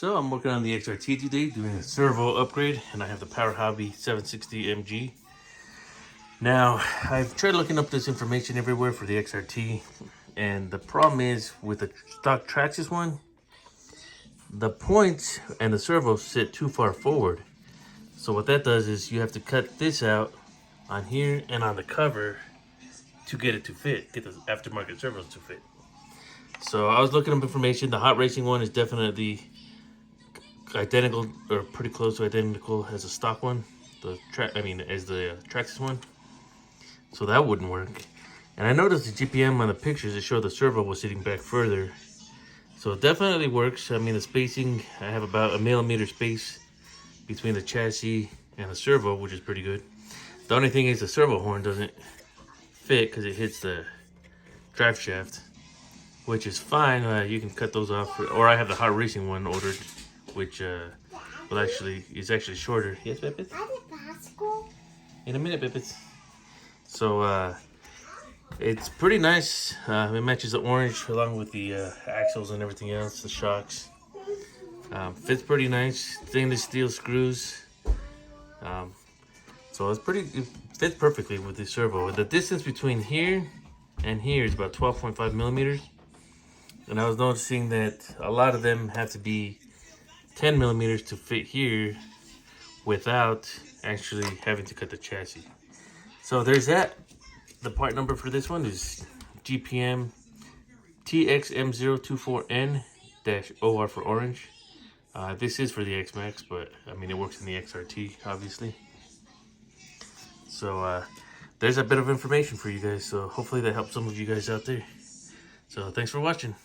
So I'm working on the XRT today, doing a servo upgrade, and I have the PowerHobby 760MG. Now, I've tried looking up this information everywhere for the XRT, and the problem is with the stock Traxxas one, the points and the servos sit too far forward. So what that does is you have to cut this out on here and on the cover to get it to fit, get the aftermarket servos to fit. So I was looking up information. The hot racing one is definitely identical or pretty close to identical as a stock one. As the Traxxas one. So that wouldn't work. And I noticed the GPM on the pictures, it showed the servo was sitting back further. So it definitely works. I mean, the spacing, I have about 1mm space between the chassis and the servo, which is pretty good. The only thing is the servo horn doesn't fit because it hits the drive shaft, which is fine. You can cut those off, or I have the hot racing one ordered, which is actually shorter. Yes, Pippet? In a minute, Pippet. So it's pretty nice. It matches the orange along with the axles and everything else, the shocks. Fits pretty nice. Stainless steel screws. So it fits perfectly with the servo. The distance between here and here is about 12.5mm. And I was noticing that a lot of them have to be 10mm to fit here without actually having to cut the chassis. So there's that. The part number for this one is GPM TXM024N-OR for orange. This is for the XMAXX, but I mean it works in the XRT obviously. So there's a bit of information for you guys. So hopefully that helps some of you guys out there. So thanks for watching.